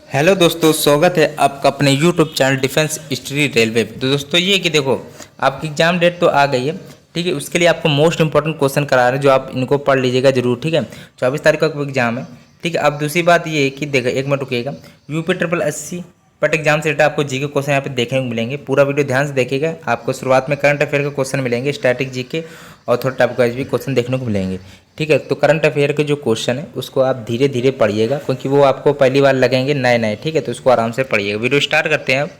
Hello दोस्तों, स्वागत है आपका अपने YouTube channel defence history railway पे। तो दोस्तों ये कि देखो, आपकी एग्जाम डेट तो आ गई है। ठीक है, उसके लिए आपको मोस्ट इंपॉर्टेंट क्वेश्चन करा रहे हैं, जो आप इनको पढ़ लीजिएगा जरूर। ठीक है, 24 तारीख का एग्जाम है। ठीक है, अब दूसरी बात ये है कि देखो, एक मिनट रुकिएगा। UP triple SC but exam से आपको जी के क्वेश्चन यहाँ पे देखने को मिलेंगे। पूरा वीडियो ध्यान से देखिएगा। आपको शुरुआत में करंट अफेयर के क्वेश्चन मिलेंगे, स्टैटिक जी के और थोड़ा टाइप वाइज भी क्वेश्चन देखने को मिलेंगे। ठीक है, तो करंट अफेयर के जो क्वेश्चन है उसको आप धीरे धीरे पढ़िएगा, क्योंकि वो आपको पहली बार लगेंगे नए नए। ठीक है, तो उसको आराम से पढ़िएगा। वीडियो स्टार्ट करते हैं अब।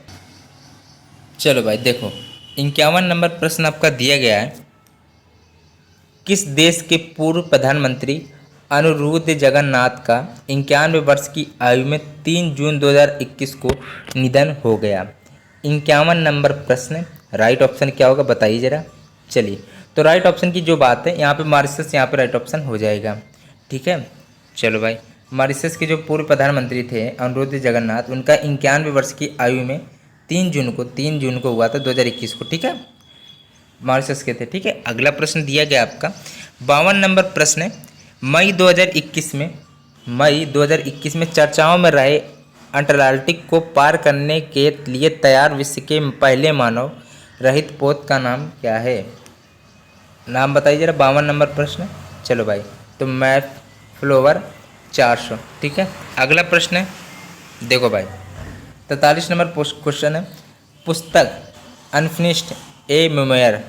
चलो भाई देखो, 51 नंबर प्रश्न आपका दिया गया है। किस देश के पूर्व प्रधानमंत्री अनिरुद्ध जगन्नाथ का 91 वर्ष की आयु में 3 जून 2021 को निधन हो गया? 51 नंबर प्रश्न, राइट ऑप्शन क्या होगा बताइए जरा। चलिए, तो राइट ऑप्शन की जो बात है यहाँ पे मॉरिशस, यहाँ पे राइट ऑप्शन हो जाएगा। ठीक है, चलो भाई, मॉरिशस के जो पूर्व प्रधानमंत्री थे अनिरुद्ध जगन्नाथ, उनका 91 वर्ष की आयु में 3 जून को हुआ था 2021 को। ठीक है, मॉरिशस के थे। ठीक है, अगला प्रश्न दिया गया आपका 52 नंबर प्रश्न है। मई 2021 में चर्चाओं में रहे अंटार्कटिक को पार करने के लिए तैयार विश्व के पहले मानव रहित पोत का नाम क्या है? नाम बताइए जरा। 52 नंबर प्रश्न। चलो भाई, तो मैथ फ्लोवर 400। ठीक है, अगला प्रश्न है, देखो भाई 43 नंबर क्वेश्चन है। पुस्तक अनफिनिश्ड ए मेमोयर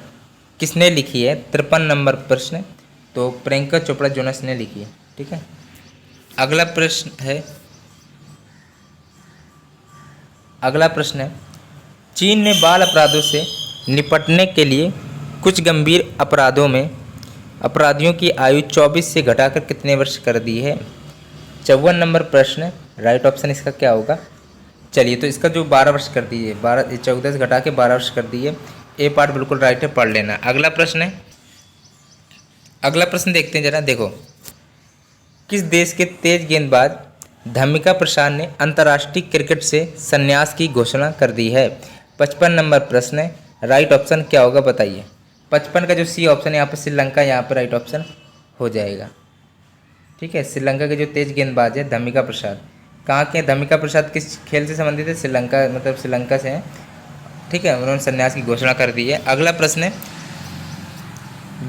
किसने लिखी है? 53 नंबर प्रश्न, तो प्रियंका चोपड़ा जोनस ने लिखी है। ठीक है, अगला प्रश्न है, चीन ने बाल अपराधों से निपटने के लिए कुछ गंभीर अपराधों में अपराधियों की आयु 24 से घटाकर कितने वर्ष कर दी है? 54 नंबर प्रश्न, राइट ऑप्शन इसका क्या होगा? चलिए, तो इसका जो 12 वर्ष कर दिए, 14 से घटा के 12 वर्ष कर दिए। ए पार्ट बिल्कुल राइट है, पढ़ लेना। अगला प्रश्न देखते हैं जरा। देखो, किस देश के तेज गेंदबाज धमिका प्रसाद ने अंतर्राष्ट्रीय क्रिकेट से संन्यास की घोषणा कर दी है? 55 नंबर प्रश्न है, राइट ऑप्शन क्या होगा बताइए। 55 का जो सी ऑप्शन है यहाँ पर श्रीलंका, यहाँ पर राइट ऑप्शन हो जाएगा। ठीक है, श्रीलंका के जो तेज गेंदबाज है धमिका प्रसाद, कहाँ के? धमिका प्रसाद किस खेल से संबंधित है? श्रीलंका, मतलब श्रीलंका से हैं। ठीक है, उन्होंने संन्यास की घोषणा कर दी है। अगला प्रश्न है,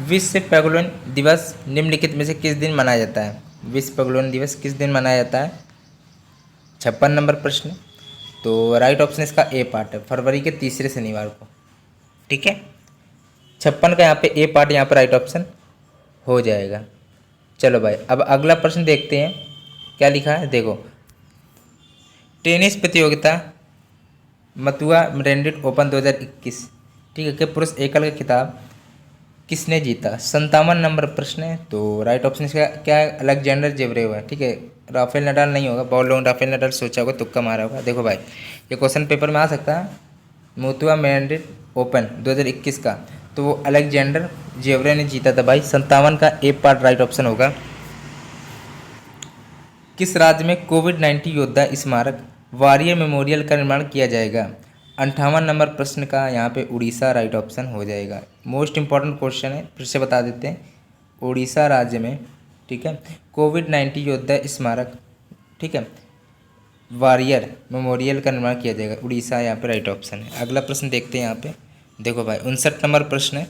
विश्व पैगोलियन दिवस निम्नलिखित में से किस दिन मनाया जाता है? विश्व पैगोलियन दिवस किस दिन मनाया जाता है? 56 नंबर प्रश्न, तो राइट ऑप्शन इसका ए पार्ट है, फरवरी के तीसरे शनिवार को। ठीक है, 56 का यहाँ पे ए पार्ट, यहाँ पर राइट ऑप्शन हो जाएगा। चलो भाई, अब अगला प्रश्न देखते हैं क्या लिखा है। देखो, टेनिस प्रतियोगिता मथुरा ब्रांडेड ओपन 2021, ठीक है, के पुरुष एकल का खिताब किसने जीता? 57 नंबर प्रश्न है, तो राइट ऑप्शन इसका क्या है? अलेक्जेंडर जेवरेव है। ठीक है, राफेल नडाल नहीं होगा। बहुत लोगों ने राफेल नडाल सोचा होगा, तुक्का मारा होगा। देखो भाई, ये क्वेश्चन पेपर में आ सकता है। मथुरा ब्रांडेड ओपन 2021 का, तो वो अलेक्जेंडर जेवरेव ने जीता था भाई। 57 का ए पार्ट राइट ऑप्शन होगा। किस राज्य में कोविड-19 योद्धा स्मारक वॉरियर मेमोरियल का निर्माण किया जाएगा? 58 नंबर प्रश्न का यहाँ पे उड़ीसा राइट ऑप्शन हो जाएगा। मोस्ट इंपॉर्टेंट क्वेश्चन है, फिर से बता देते हैं। उड़ीसा राज्य में, ठीक है, कोविड-19 योद्धा स्मारक, ठीक है, वॉरियर मेमोरियल का निर्माण किया जाएगा। उड़ीसा यहाँ पे राइट ऑप्शन है। अगला प्रश्न देखते हैं यहाँ पे। देखो भाई, 59 नंबर प्रश्न है,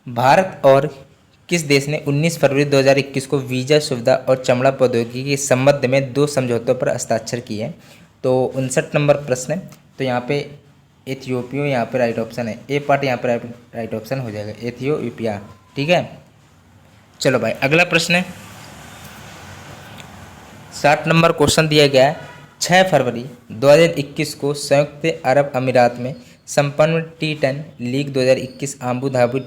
भारत और किस देश ने 19 फरवरी 2021 को वीज़ा सुविधा और चमड़ा प्रौद्योगिकी के संबंध में 2 समझौतों पर हस्ताक्षर किए हैं? तो 59 नंबर प्रश्न है, तो यहाँ पे एथियोपिया यहाँ पे राइट ऑप्शन है। ए पार्ट यहाँ पे राइट ऑप्शन हो जाएगा, एथियोपिया। ठीक है, चलो भाई, अगला प्रश्न है, 60 नंबर क्वेश्चन दिया गया है। 6 फरवरी 2021 को संयुक्त अरब अमीरात में संपन्न T10 league 2021 Abu Dhabi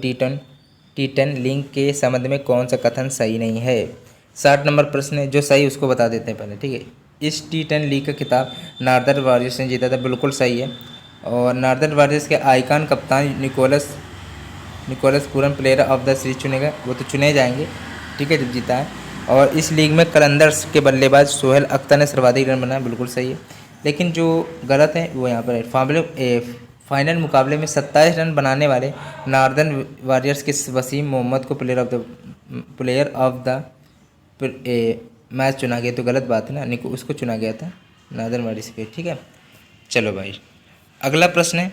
T10 league के संबंध में कौन सा कथन सही नहीं है? 60 नंबर प्रश्न है, जो सही उसको बता देते हैं पहले। ठीक है, इस टी10 लीग का खिताब नार्दर्न वॉरियर्स ने जीता था, बिल्कुल सही है। और नार्दर्न वॉरियर्स के आइकॉन कप्तान Nicholas Pooran player of the series चुनेगा, वो तो चुने जाएंगे। ठीक है, जब जीता है। और इस लीग में कलंदर्स के बल्लेबाज सोहेल अख्तर ने सर्वाधिक रन बनाया, बिल्कुल सही है। लेकिन जो गलत है वो यहाँ पर फाइनल मुकाबले में 27 रन बनाने वाले नार्दर्न वॉरियर्स के वसीम मोहम्मद को प्लेयर ऑफ द मैथ चुना गया तो गलत बात है ना, निको उसको चुना गया था नॉर्दर्न हेमिस्फीयर, ठीक है। चलो भाई अगला प्रश्न है,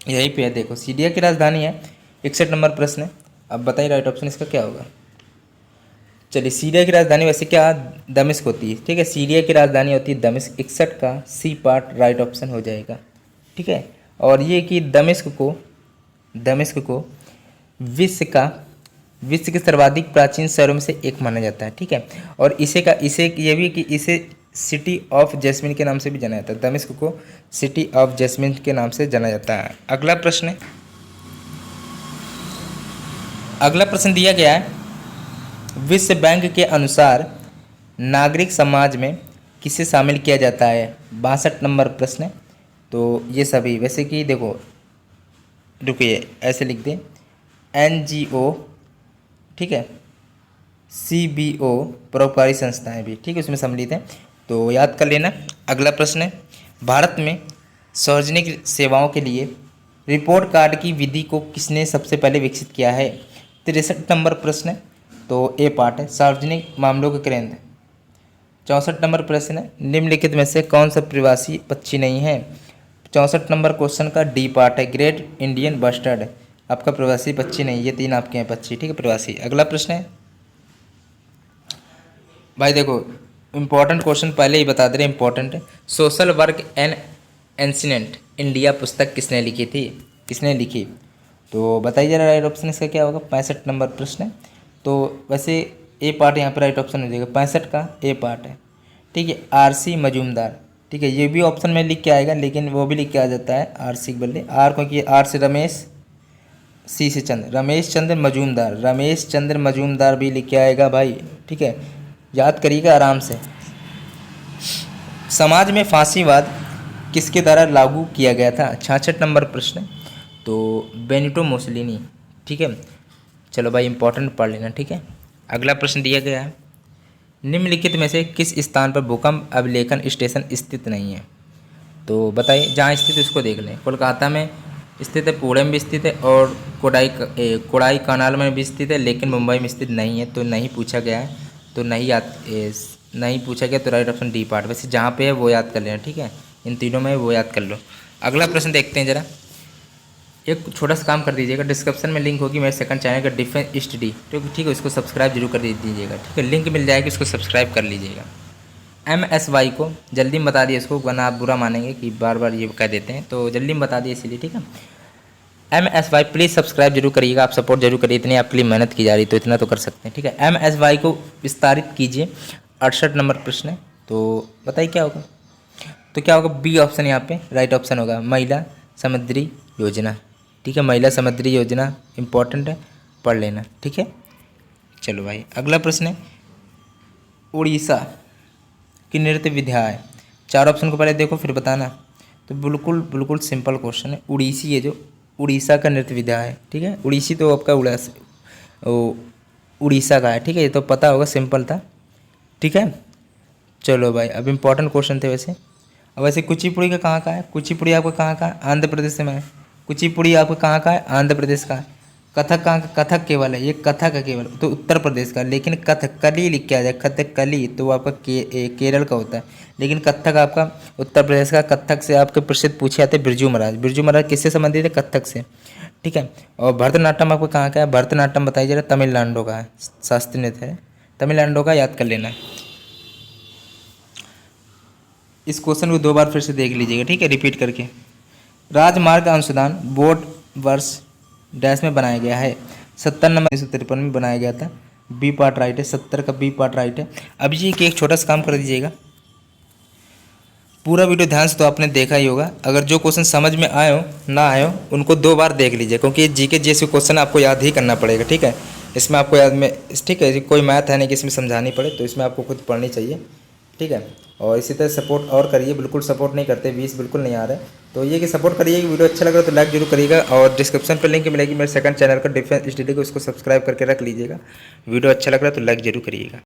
यहीं पे है देखो, सीरिया की राजधानी है, 61 नंबर प्रश्न है। अब बताइए राइट ऑप्शन इसका क्या होगा। चलिए सीरिया की राजधानी वैसे क्या दमिश्क होती है, ठीक है, सीरिया की राजधानी होती है दमिश्क। 61 का सी पार्ट राइट ऑप्शन हो जाएगा, ठीक है। और ये कि दमिश्क को विश्व के सर्वाधिक प्राचीन शहरों में से एक माना जाता है, ठीक है। और इसे ये भी कि इसे सिटी ऑफ जैस्मिन के नाम से भी जाना जाता है, दमिश्क को सिटी ऑफ जैस्मिन के नाम से जाना जाता है। अगला प्रश्न दिया गया है, विश्व बैंक के अनुसार नागरिक समाज में किसे शामिल किया जाता है। 62 नंबर प्रश्न है। तो ये सभी वैसे कि देखो, रुकिए ऐसे लिख दें, NGO, ठीक है, CBO परोपकारी संस्थाएं भी, ठीक है, उसमें सम्मिलित हैं, तो याद कर लेना। अगला प्रश्न है, भारत में सार्वजनिक सेवाओं के लिए रिपोर्ट कार्ड की विधि को किसने सबसे पहले विकसित किया है। 63 नंबर प्रश्न है, तो ए पार्ट है, सार्वजनिक मामलों के केंद्र। 64 नंबर प्रश्न है, निम्नलिखित में से कौन सा प्रवासी पक्षी नहीं है। 64 नंबर क्वेश्चन का डी पार्ट है, ग्रेट इंडियन बस्टर्ड आपका प्रवासी पक्षी नहीं, ये 3 आपके हैं पक्षी, ठीक है, प्रवासी। अगला प्रश्न है भाई देखो, इंपॉर्टेंट क्वेश्चन पहले ही बता दे रहे, इंपॉर्टेंट है। Social work and ancient India पुस्तक किसने लिखी, तो बताइए जरा राइट ऑप्शन इसका क्या होगा। 65 नंबर प्रश्न है, तो वैसे ए पार्ट यहाँ पर राइट ऑप्शन हो जाएगा, 65 का ए पार्ट है, ठीक है, RC मजूमदार, ठीक है, ये भी ऑप्शन में लिख के आएगा, लेकिन वो भी लिख के आ जाता है RC के बदले आर, क्योंकि आर से रमेश, सी से चंद्र, रमेश चंद्र मजूमदार भी लिख के आएगा भाई, ठीक है, याद करिएगा आराम से। समाज में फांसीवाद किसके द्वारा लागू किया गया था। 66 नंबर प्रश्न, तो बेनिटो मुसोलिनी, ठीक है। चलो भाई इंपॉर्टेंट पढ़ लेना, ठीक है। अगला प्रश्न दिया गया है, निम्नलिखित में से किस स्थान पर भूकंप अभिलेखन स्टेशन स्थित नहीं है। तो बताइए जहाँ स्थित उसको देख लें। कोलकाता में स्थित है, पुणे में भी स्थित है, और कोडाई कनाल में भी स्थित है, लेकिन मुंबई में स्थित नहीं है, तो नहीं पूछा गया है, तो नहीं पूछा गया, तो राइट ऑप्शन डी पार्ट। वैसे जहाँ पे है वो याद कर लेना, ठीक है, इन तीनों में वो याद कर लो। अगला प्रश्न देखते हैं जरा, एक छोटा सा काम कर दीजिएगा, डिस्क्रिप्शन में लिंक होगी मेरे सेकंड चैनल का डिफेंस स्टडी, ठीक है, उसको सब्सक्राइब जरूर कर दीजिएगा, ठीक है, लिंक मिल जाएगी, उसको सब्सक्राइब कर लीजिएगा। MSY को जल्दी में बता दिए इसको, वरना आप बुरा मानेंगे कि बार बार ये कह देते हैं, तो जल्दी में बता दिए इसीलिए, ठीक है। MSY प्लीज़ सब्सक्राइब जरूर करिएगा, आप सपोर्ट जरूर करिए, इतनी आपके लिए मेहनत की जा रही, तो इतना तो कर सकते हैं, ठीक है। MSY को विस्तारित कीजिए। 68 नंबर प्रश्न है, तो बताइए क्या होगा। तो क्या होगा, बी ऑप्शन यहाँ पे राइट ऑप्शन होगा, महिला समुद्री योजना, ठीक है, महिला समुद्री योजना इंपॉर्टेंट है, पढ़ लेना, ठीक है। चलो भाई अगला प्रश्न है, उड़ीसा की नृत्य विधा है। 4 ऑप्शन को पहले देखो फिर बताना, तो बिल्कुल सिंपल क्वेश्चन है। उड़ीसी, ये जो उड़ीसा का नृत्य विधा है, ठीक है, उड़ीसी तो आपका उड़ीसा का है, ठीक है, ये तो पता होगा, सिंपल था, ठीक है। चलो भाई अब इंपॉर्टेंट क्वेश्चन थे वैसे। अब वैसे कुचिपुड़ी का कहाँ का है, कुचिपुड़ी आपका कहाँ का है, आंध्र प्रदेश में है। कुचिपुड़ी आपका कहाँ का है, आंध्र प्रदेश का है। कथक कहाँ का, कथक केवल है, ये कथक है केवल, तो उत्तर प्रदेश का। लेकिन कथकली लिख के आ जाए, कथकली तो आपका केरल का होता है, लेकिन कथक आपका उत्तर प्रदेश का। कथक से आपके प्रसिद्ध पूछे जाते हैं बिरजू महाराज किससे संबंधित है, कथक से, ठीक है। और भरतनाट्यम आपको कहाँ का है, भरतनाट्यम बताइए जरा, तमिलनाडु का है, शास्त्रीय नृत्य है, तमिलनाडु का, याद कर लेना। इस क्वेश्चन को 2 बार फिर से देख लीजिएगा, ठीक है, रिपीट करके। राजमार्ग अनुसंधान बोर्ड वर्ष डैश में बनाया गया है। 70 नंबर 1953 में बनाया गया था, बी पार्ट राइट है, 70 का बी पार्ट राइट है। अब जी कि एक छोटा सा काम कर दीजिएगा, पूरा वीडियो ध्यान से तो आपने देखा ही होगा, अगर जो क्वेश्चन समझ में आए हो ना आए हो उनको 2 बार देख लीजिए, क्योंकि जीके जैसे क्वेश्चन आपको याद ही करना पड़ेगा, ठीक है। इसमें आपको याद में, ठीक है, कोई मैथ है नहीं कि इसमें समझानी पड़े, तो इसमें आपको खुद पढ़नी चाहिए, ठीक है। और इसी तरह सपोर्ट और करिए, बिल्कुल सपोर्ट नहीं करते, 20 बिल्कुल नहीं आ रहे, तो ये कि सपोर्ट करिए। वीडियो अच्छा लग रहा है तो लाइक जरूर करिएगा, और डिस्क्रिप्शन पर लिंक मिलेगी मेरे सेकंड चैनल का डिफेंस स्टडी को, उसको सब्सक्राइब करके रख लीजिएगा। वीडियो अच्छा लग रहा है तो लाइक जरूर करिएगा।